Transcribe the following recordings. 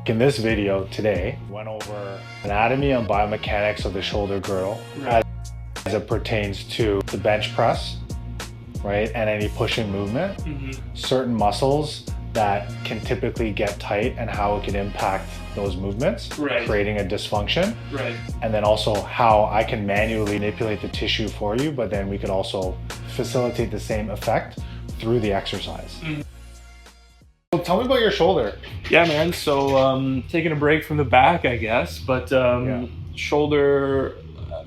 In this video today, went over anatomy and biomechanics of the shoulder girdle as it pertains to the bench press, right? And any pushing movement, certain muscles that can typically get tight and how it can impact those movements, creating a dysfunction. And then also how I can manually manipulate the tissue for you, but then we could also facilitate the same effect through the exercise. So tell me about your shoulder. Yeah, man. So taking a break from the back, I guess, but shoulder,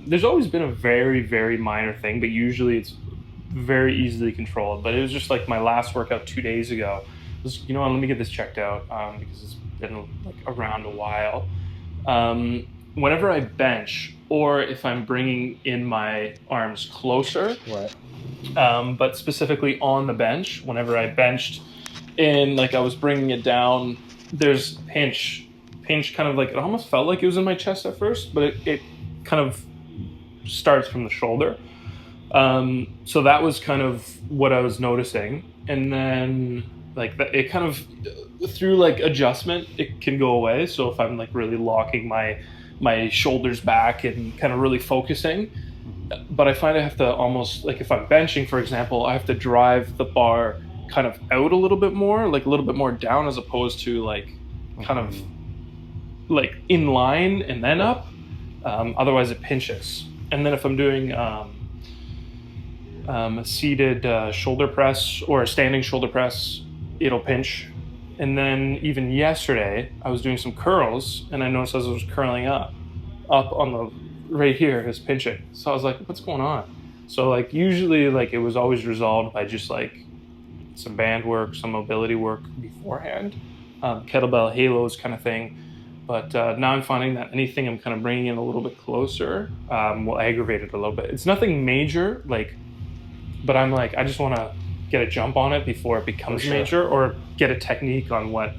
there's always been a very, very minor thing, but usually it's very easily controlled. But it was just like my last workout 2 days ago. It was, you know what, let me get this checked out because it's been like around a while. Whenever I bench, or if I'm bringing in my arms closer, but specifically on the bench, whenever I benched, and like I was bringing it down, there's pinch kind of like, it almost felt like it was in my chest at first, but it kind of starts from the shoulder. So that was kind of what I was noticing. And then like it kind of, through like adjustment, it can go away. So if I'm like really locking my shoulders back and kind of really focusing, but I find I have to almost, like if I'm benching, for example, I have to drive the bar kind of out a little bit more, like a little bit more down, as opposed to like kind of like in line and then up. Otherwise it pinches. And then if I'm doing a seated shoulder press or a standing shoulder press, it'll pinch. And then even yesterday I was doing some curls and I noticed as I was curling up on the right here is pinching. So I was like, what's going on? So like usually like it was always resolved by just like some band work, some mobility work beforehand, kettlebell halos kind of thing. But now I'm finding that anything I'm kind of bringing in a little bit closer will aggravate it a little bit. It's nothing major, like, but I'm like, I just want to get a jump on it before it becomes major, or get a technique on what,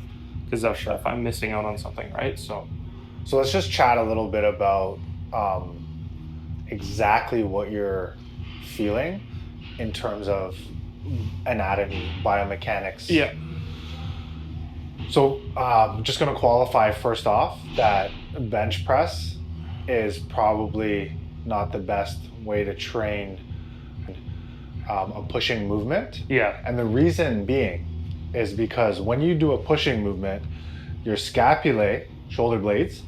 because if I'm missing out on something, right? So let's just chat a little bit about exactly what you're feeling in terms of anatomy, biomechanics. Yeah. So I'm just going to qualify first off that bench press is probably not the best way to train a pushing movement. Yeah. And the reason being is because when you do a pushing movement, your scapulae, shoulder blades,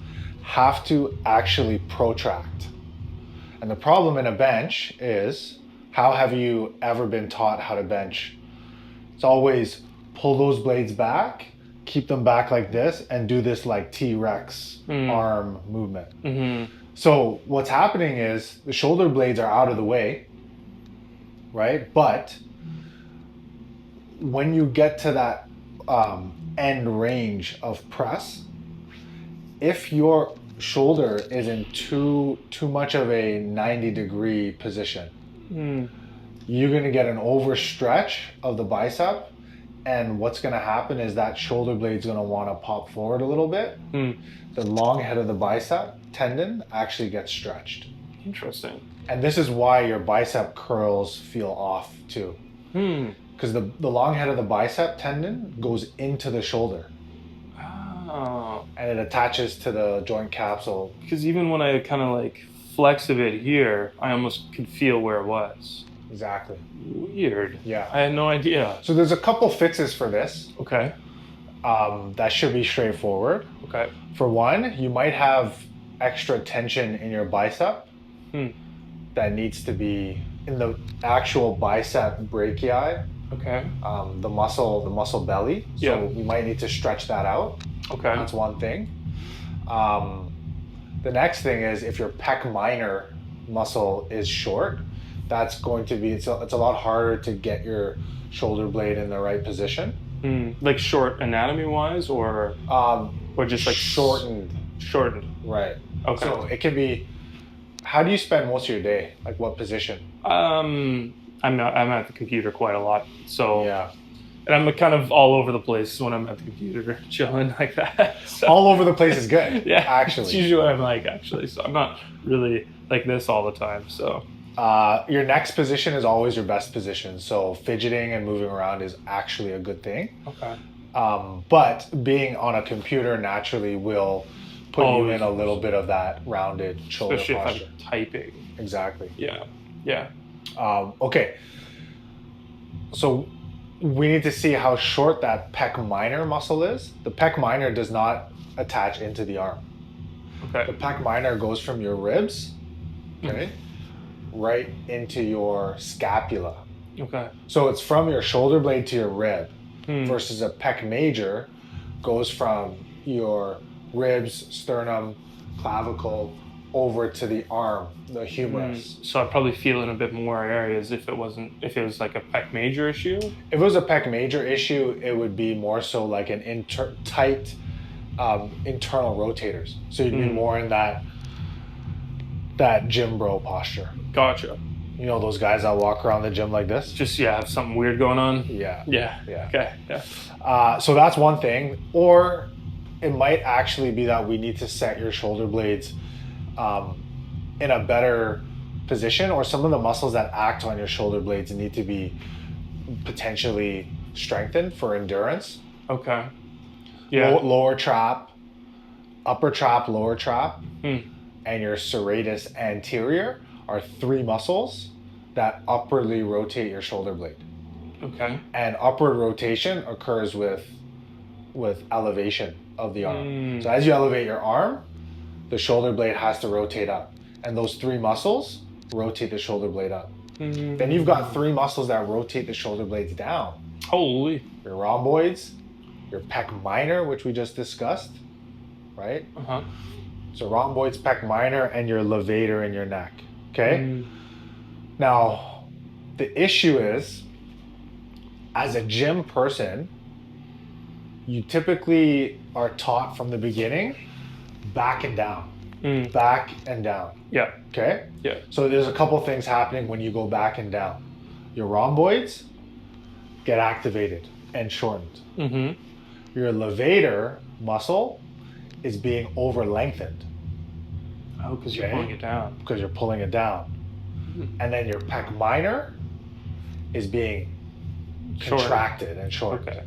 have to actually protract. And the problem in a bench is, how have you ever been taught how to bench? It's always pull those blades back, keep them back like this, and do this like T-Rex arm movement. So what's happening is the shoulder blades are out of the way, right? But when you get to that end range of press, if your shoulder is in too much of a 90-degree position, you're going to get an overstretch of the bicep, and what's going to happen is that shoulder blade's going to want to pop forward a little bit. The long head of the bicep tendon actually gets stretched. Interesting. And this is why your bicep curls feel off too, because the long head of the bicep tendon goes into the shoulder. And it attaches to the joint capsule. Because even when I kind of like flex a bit here, I almost could feel where it was. Exactly. Weird. Yeah. I had no idea. So there's a couple fixes for this. Okay. That should be straightforward. Okay. For one, you might have extra tension in your bicep that needs to be in the actual bicep brachii. Okay. The muscle belly. So you might need to stretch that out. Okay. That's one thing. The next thing is, if your pec minor muscle is short, that's going to be, it's a lot harder to get your shoulder blade in the right position. Like short anatomy wise, or just like shortened. Right. Okay. So it can be, how do you spend most of your day? Like what position? I'm at the computer quite a lot. So yeah. And I'm kind of all over the place when I'm at the computer, chilling like that. So, all over the place is good. Yeah, actually. It's usually what I'm like, actually. So I'm not really like this all the time. So your next position is always your best position. So fidgeting and moving around is actually a good thing. Okay. But being on a computer naturally will put Oh, you in a little bit of that rounded shoulder especially if posture. I'm typing. Exactly. Yeah. Yeah. Okay. So we need to see how short that pec minor muscle is. The pec minor does not attach into the arm. The Okay. pec minor goes from your ribs, okay, right into your scapula. Okay. So it's from your shoulder blade to your rib, Hmm. versus a pec major goes from your ribs, sternum, clavicle over to the arm, the humerus. So I'd probably feel in a bit more areas if it was like a pec major issue. If it was a pec major issue, it would be more so like an tight internal rotators. So you'd be more in that gym bro posture. Gotcha. You know those guys that walk around the gym like this? Just have something weird going on. Yeah. Yeah. Yeah. Okay. Yeah. So that's one thing. Or it might actually be that we need to set your shoulder blades in a better position, or some of the muscles that act on your shoulder blades need to be potentially strengthened for endurance. Okay. Yeah. Lower trap, upper trap, lower trap, and your serratus anterior are three muscles that upwardly rotate your shoulder blade. Okay. And upward rotation occurs with elevation of the arm. So as you elevate your arm, the shoulder blade has to rotate up. And those three muscles rotate the shoulder blade up. Then you've got three muscles that rotate the shoulder blades down. Holy. Your rhomboids, your pec minor, which we just discussed, right? Uh-huh. So rhomboids, pec minor, and your levator in your neck, okay? Now, the issue is, as a gym person, you typically are taught from the beginning, back and down, back and down. Yeah. Okay? Yeah. So there's a couple things happening when you go back and down. Your rhomboids get activated and shortened. Your levator muscle is being over lengthened. Oh, because you're pulling it down. Because you're pulling it down. And then your pec minor is being contracted and shortened.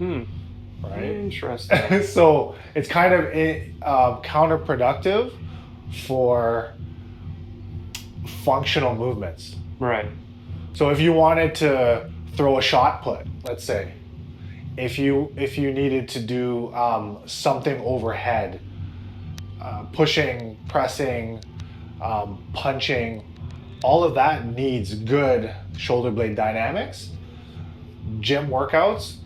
Okay. Right? Interesting. So it's kind of counterproductive for functional movements. Right. So if you wanted to throw a shot put, let's say, if you needed to do something overhead, pushing, pressing, punching, all of that needs good shoulder blade dynamics. Gym workouts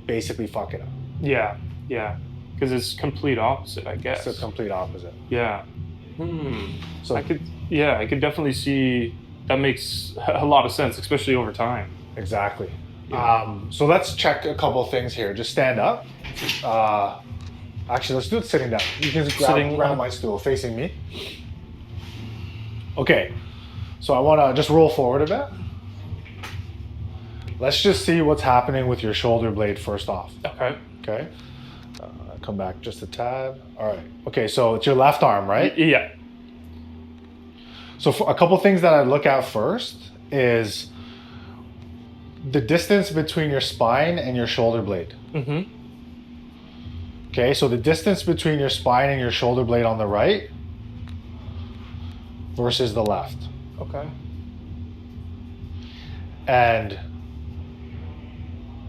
basically fuck it up. Yeah. Yeah. Because it's complete opposite, I guess. It's a complete opposite. Yeah. So I could definitely see that makes a lot of sense, especially over time. Exactly. Yeah. So let's check a couple of things here. Just stand up. Actually, let's do it sitting down. You can grab my stool facing me. Okay. So I want to just roll forward a bit. Let's just see what's happening with your shoulder blade first off. Okay. Okay. Come back just a tad. All right. Okay, so it's your left arm, right? Yeah. So for a couple things that I look at first is the distance between your spine and your shoulder blade. Okay, so the distance between your spine and your shoulder blade on the right versus the left. Okay. And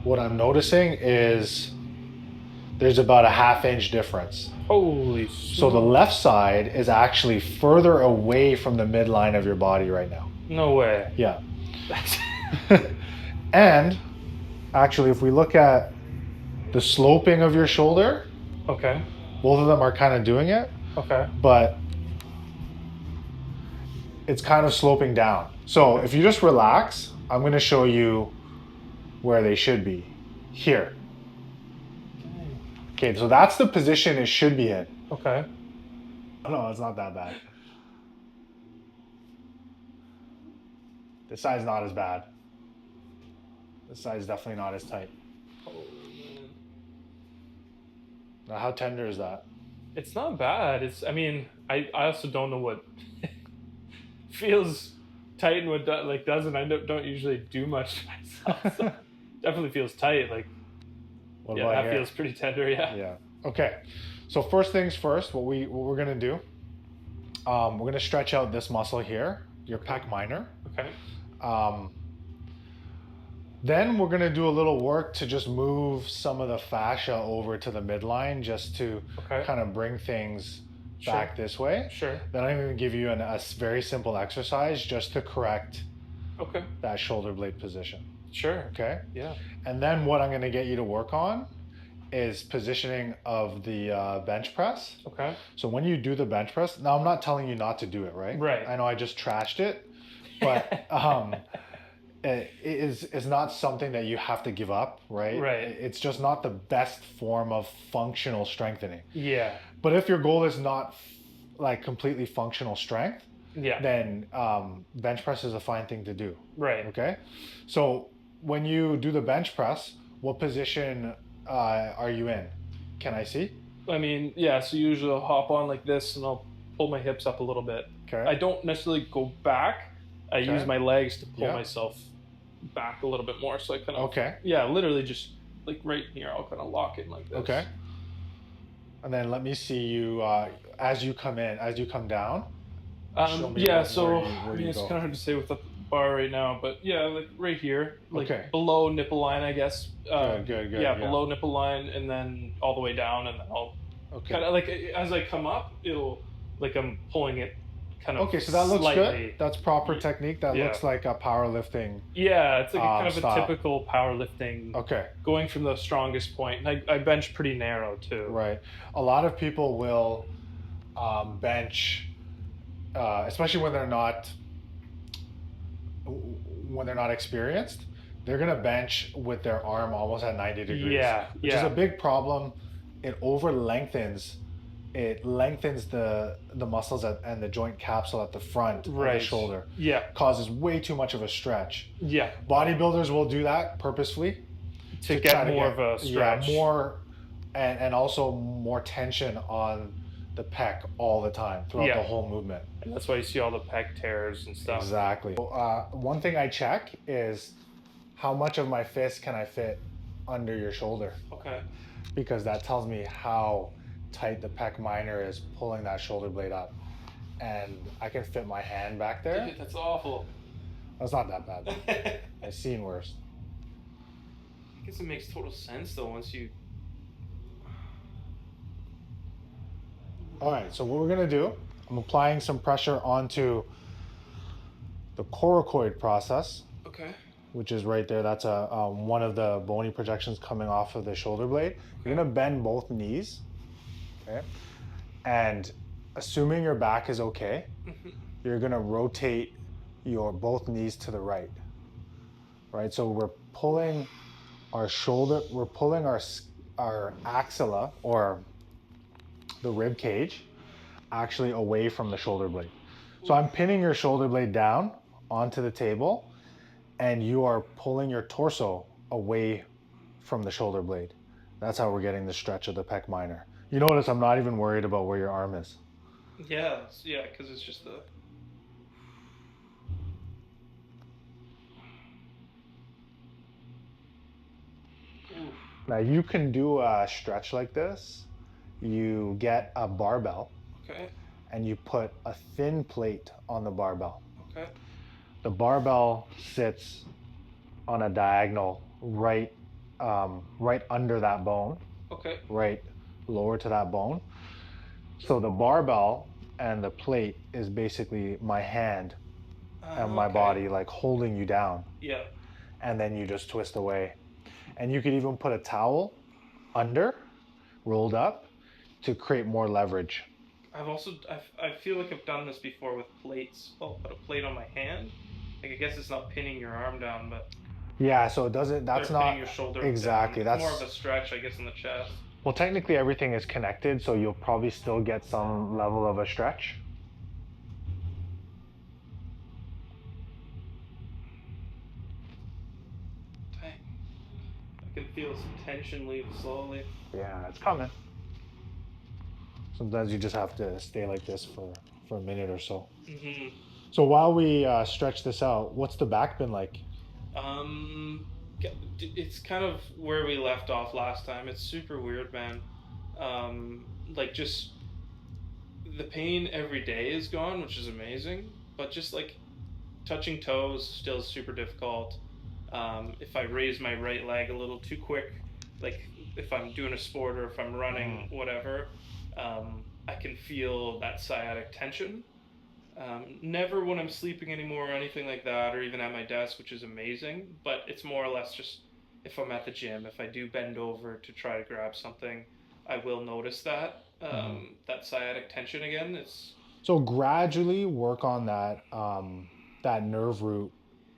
what I'm noticing is there's about a 1/2 inch difference. Holy. So the left side is actually further away from the midline of your body right now. No way. Yeah. And actually, if we look at the sloping of your shoulder, Okay. both of them are kind of doing it, Okay. but it's kind of sloping down. So if you just relax, I'm going to show you where they should be. Here. Okay, so that's the position it should be in. Okay. No, it's not that bad. This side's not as bad. This side's definitely not as tight. Now, how tender is that? It's not bad. I also don't know what feels tight and what doesn't. I don't usually do much to myself. So definitely feels tight. Like, What Yeah, about that here? feels pretty tender. Yeah. Yeah. Okay. So first things first, what we're gonna do, we're gonna stretch out this muscle here, your pec minor. Okay. Then we're gonna do a little work to just move some of the fascia over to the midline, just to Okay. kind of bring things Sure. back this way. Sure. Then I'm gonna give you a very simple exercise just to correct Okay. that shoulder blade position. Sure. Okay. Yeah. And then what I'm gonna get you to work on is positioning of the bench press. Okay. So when you do the bench press, now I'm not telling you not to do it, right? Right. I know I just trashed it, but it is not something that you have to give up, right? Right. It's just not the best form of functional strengthening. Yeah. But if your goal is not like completely functional strength, Yeah. then bench press is a fine thing to do. Right. Okay. So when you do the bench press, what position are you in? Can I see? I mean, yeah. So usually I'll hop on like this, and I'll pull my hips up a little bit. Okay. I don't necessarily go back. I Okay. use my legs to pull Yeah. myself back a little bit more. So I kind of Okay. Yeah, literally just like right here. I'll kind of lock in like this. Okay. And then let me see you as you come down. Show me Yeah. where So you I mean, it's go. kind of hard to say with the bar right now, but yeah, like right here, like Okay. below nipple line, I guess. Good. Yeah, below nipple line, and then all the way down, and then I'll Okay. kind of like as I come up, it'll like I'm pulling it kind of. Okay, so that looks slightly. good. That's proper technique. That Yeah. looks like a powerlifting. Yeah, it's like kind of style. a typical powerlifting. Okay. Going from the strongest point, and I bench pretty narrow too. Right. A lot of people will bench, especially when they're not experienced. They're gonna bench with their arm almost at 90 degrees. Yeah, which is yeah. a big problem. It over lengthens. It lengthens the muscles and the joint capsule at the front of the Right. shoulder. Yeah, Causes way too much of a stretch. yeah. Bodybuilders will do that purposefully To try get more of a stretch. Yeah, more, and also more tension on the pec all the time throughout Yeah. the whole movement. And that's why you see all the pec tears and stuff. Exactly. One thing I check is how much of my fist can I fit under your shoulder, Okay. because that tells me how tight the pec minor is pulling that shoulder blade up. And I can fit my hand back there. Dude, that's awful. That's not that bad. I I've seen worse. guess it makes total sense though once you. All right, so what we're gonna do, I'm applying some pressure onto the coracoid process, Okay. which is right there. That's one of the bony projections coming off of the shoulder blade. You're gonna bend both knees, okay? And assuming your back is okay, you're gonna rotate your both knees to the right, right? So we're pulling our shoulder, we're pulling our axilla, or the rib cage, actually away from the shoulder blade. So I'm pinning your shoulder blade down onto the table, and you are pulling your torso away from the shoulder blade. That's how we're getting the stretch of the pec minor. You notice I'm not even worried about where your arm is. Yeah, because it's just the. Oof. Now you can do a stretch like this. You get a barbell Okay. and you put a thin plate on the barbell. Okay. The barbell sits on a diagonal right under that bone, Okay. right lower to that bone. So the barbell and the plate is basically my hand and my Okay. body, like holding you down, Yeah. and then you just twist away. And you could even put a towel under, rolled up, to create more leverage. I've also I feel like I've done this before with plates. I'll put a plate on my hand. Like I guess it's not pinning your arm down, but Yeah, so it doesn't, that's they're not pinning your shoulder exactly. down. It's That's more of a stretch, I guess, in the chest. well, technically everything is connected, so you'll probably still get some level of a stretch. Dang. I can feel some tension leave slowly. Yeah, it's coming. Sometimes you just have to stay like this for a minute or so. Mm-hmm. So while we stretch this out, what's the back been like? It's kind of where we left off last time. It's super weird, man. Like just the pain every day is gone, which is amazing. But just like touching toes still super difficult. If I raise my right leg a little too quick, like if I'm doing a sport or if I'm running, whatever, I can feel that sciatic tension. Never when I'm sleeping anymore or anything like that, or even at my desk, which is amazing. But it's more or less just if I'm at the gym, if I do bend over to try to grab something, I will notice that that sciatic tension again. It's So gradually work on that nerve root,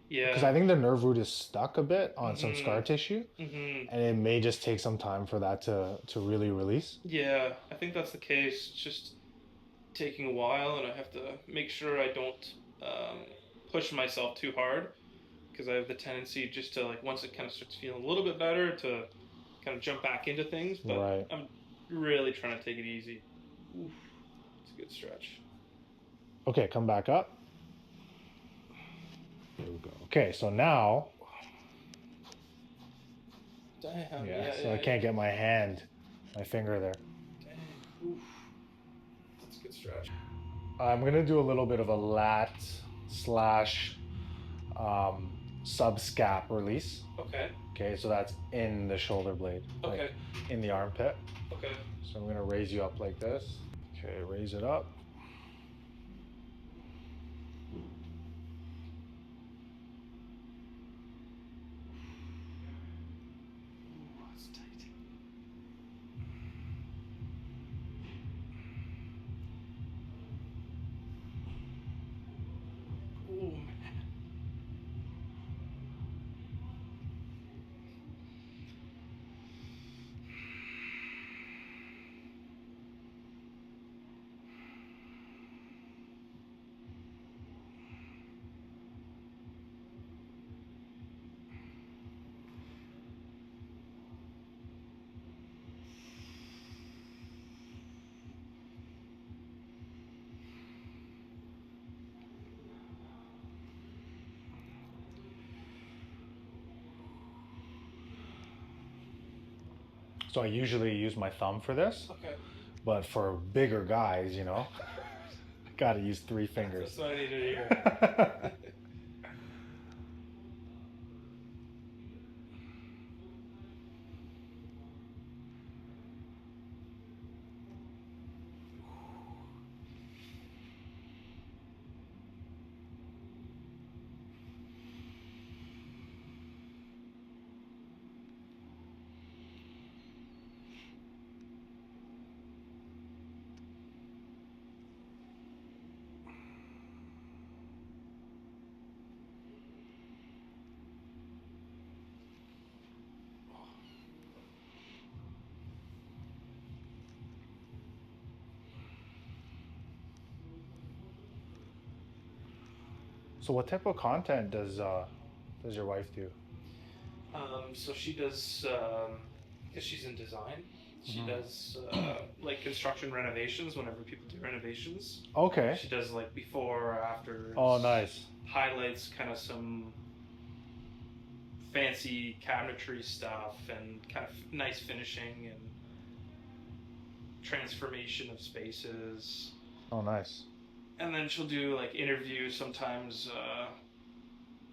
because I yeah. think the nerve root is stuck a bit on some scar Mhm. tissue, Mhm. and it may just take some time for that to really release. Yeah, I think that's the case. It's just taking a while, and I have to make sure I don't um, push myself too hard because I have the tendency just to like once it kind of starts feeling a little bit better to kind of jump back into things. But Right. I'm really trying to take it easy. Oof, it's a good stretch. Okay, come back up. There we go. Okay, so now, Damn. yeah, Yeah. so I Yeah. can't Yeah. get my finger there. Dang. Oof. That's a good stretch. I'm gonna do a little bit of a lat slash subscap release. Okay. Okay, so that's in the shoulder blade, like Okay. in the armpit. Okay. So I'm gonna raise you up like this. Okay, raise it up. Ooh, that's tight. Ooh, man. So I usually use my thumb for this, Okay. but for bigger guys, I gotta use three That's fingers. what I needed to hear. So what type of content does your wife do? So she does, because she's in design, she Mhm. does like construction renovations whenever people do renovations. Okay. She does like before or afters, Oh, nice. highlights kind of some fancy cabinetry stuff and kind of nice finishing and transformation of spaces. Oh, nice. And then she'll do like interviews sometimes,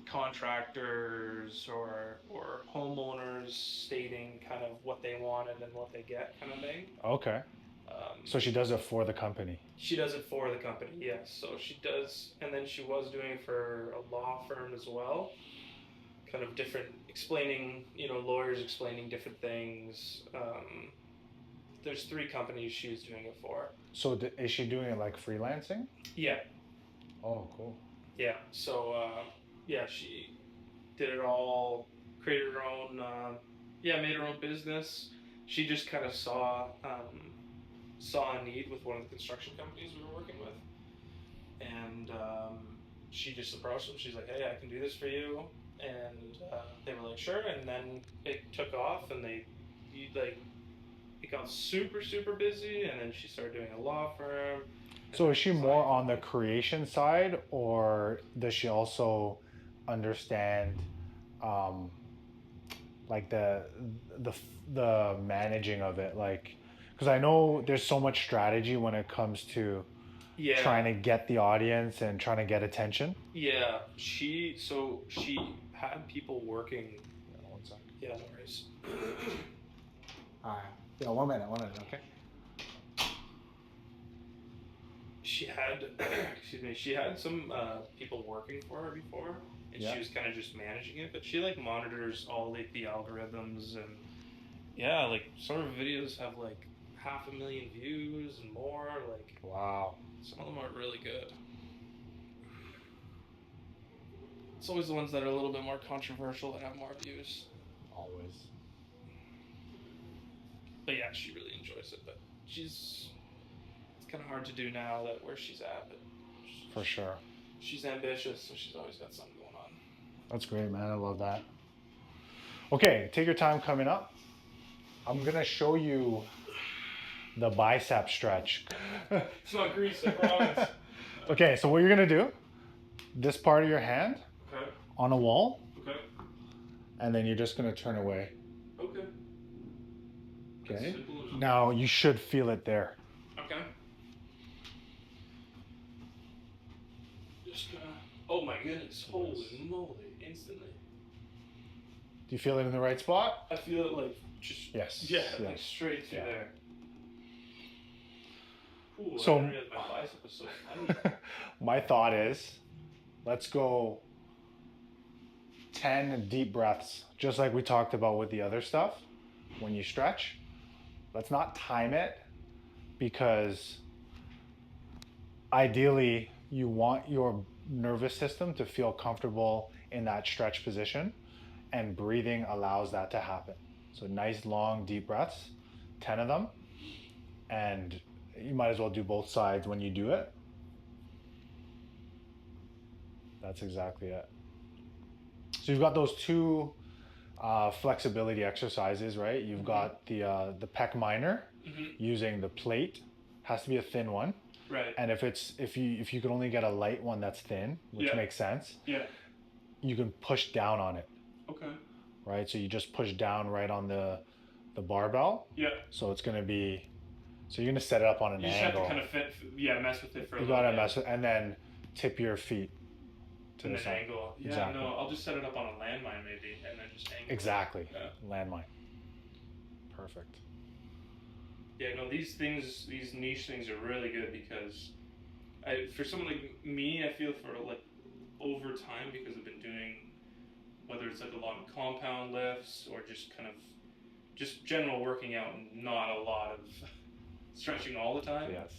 contractors or homeowners stating kind of what they wanted and what they get kind of thing. Okay. So she does it for the company. She does it for the company, yes. So she does, and then she was doing it for a law firm as well. Kind of different, explaining, lawyers explaining different things. There's 3 companies she was doing it for. So is she doing it like freelancing? Yeah, Oh, cool. yeah. So, yeah, she did it all, created her own, made her own business. She just kind of saw a need with one of the construction companies we were working with, and she just approached them. She's like, "Hey, I can do this for you," and they were like, "Sure." And then it took off, and it got super super busy, and then she started doing a law firm. So is she more on the creation side, or does she also understand um, like the managing of it, like, because I know there's so much strategy when it comes to Yeah. trying to get the audience and trying to get attention. Yeah. She had people working. Yeah, one sec. Yeah, no worries. All right. Yeah, 1 minute, okay. She had, excuse me, she had some people working for her before, and Yeah. she was kind of just managing it. But she like monitors all like the algorithms, and yeah, like some of her videos have like 500,000 views and more. Like, Wow. some of them are really good. It's always the ones that are a little bit more controversial that have more views. Always. But yeah, she really enjoys it. But it's kind of hard to do now that where she's at. But For sure. she's ambitious, so she's always got something going on. That's great, man. I love that. Okay, take your time coming up. I'm gonna show you the bicep stretch. It's not grease, I promise. Okay, so what you're gonna do, this part of your hand Okay. on a wall, Okay. and then you're just gonna turn away. Okay. Okay. Simple as- Now you should feel it there. Okay. Just oh my goodness! Holy moly! Instantly. Do you feel it in the right spot? I feel it like just Yes. yeah, Yes. like straight through Yeah. there. Ooh, So- I didn't realize my bicep was so funny. My thought is, let's go 10 deep breaths, just like we talked about with the other stuff when you stretch. Let's not time it, because ideally you want your nervous system to feel comfortable in that stretch position, and breathing allows that to happen. So nice long deep breaths, 10 of them, and you might as well do both sides when you do it. That's exactly it. So you've got those two flexibility exercises, right? You've got the pec minor using the plate, has to be a thin one. Right. And if you can only get a light one that's thin, which Yeah. makes sense, Yeah. you can push down on it, Okay. right? So you just push down right on the barbell. Yeah. So it's gonna be, so you're gonna set it up on an You just angle. have to kind of mess with it for a You little gotta bit. mess with, and then tip your feet to And the then side. angle. Yeah, Exactly. no, I'll just set it up on a landmine maybe, and then just angle. Exactly. Yeah. Landmine. Perfect. Yeah, no, these niche things are really good because for someone like me, I feel for like over time, because I've been doing, whether it's like a lot of compound lifts or just kind of just general working out and not a lot of stretching all the time. Yes.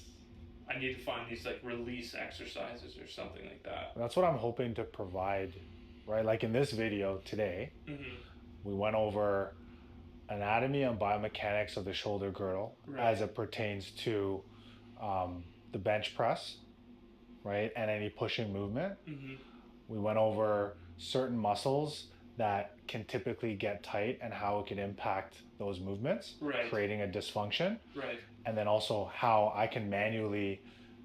I need to find these like release exercises or something like that. That's what I'm hoping to provide, right? Like in this video today, we went over anatomy and biomechanics of the shoulder girdle as it pertains to the bench press, right? And any pushing movement. We went over certain muscles that can typically get tight and how it can impact those movements, creating a dysfunction. Right. And then also how I can manually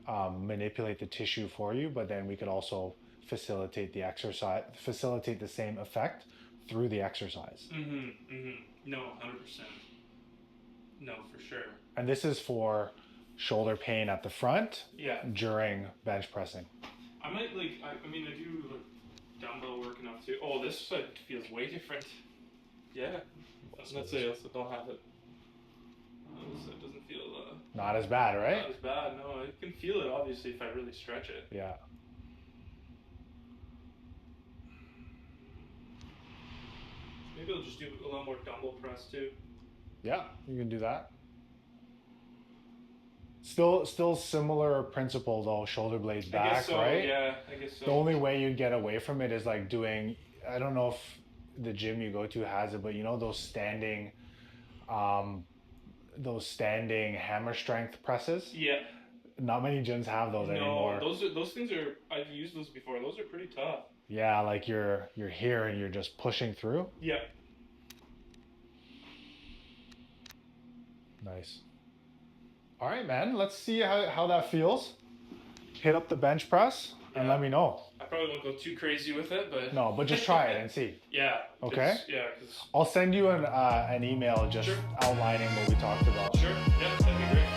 manipulate the tissue for you, but then we could also facilitate the exercise, facilitate the same effect through the exercise. No, 100%. No, for sure. And this is for shoulder pain at the front during bench pressing. I might I mean, I do like dumbbell working out too. Oh, this side feels way different. Yeah. Let's say I also don't have it. This side doesn't feel not as bad, right? Not as bad, no. I can feel it obviously if I really stretch it. Yeah. Maybe I'll just do a little more dumbbell press too. Yeah, you can do that. Still similar principle though, shoulder blades back, I guess so, right? Yeah, I guess so. The only way you'd get away from it is like doing, I don't know if the gym you go to has it, but you know those standing hammer strength presses? Yeah. Not many gyms have those anymore. No, those things are, I've used those before. Those are pretty tough. Yeah, like you're here and you're just pushing through. Yeah. Nice. All right, man. Let's see how that feels. Hit up the bench press and let me know. I probably won't go too crazy with it, but No, but just try it and see. Yeah. Okay. Yeah. I'll send you an email just Sure. outlining what we talked about. Sure. Yeah, that'd be great.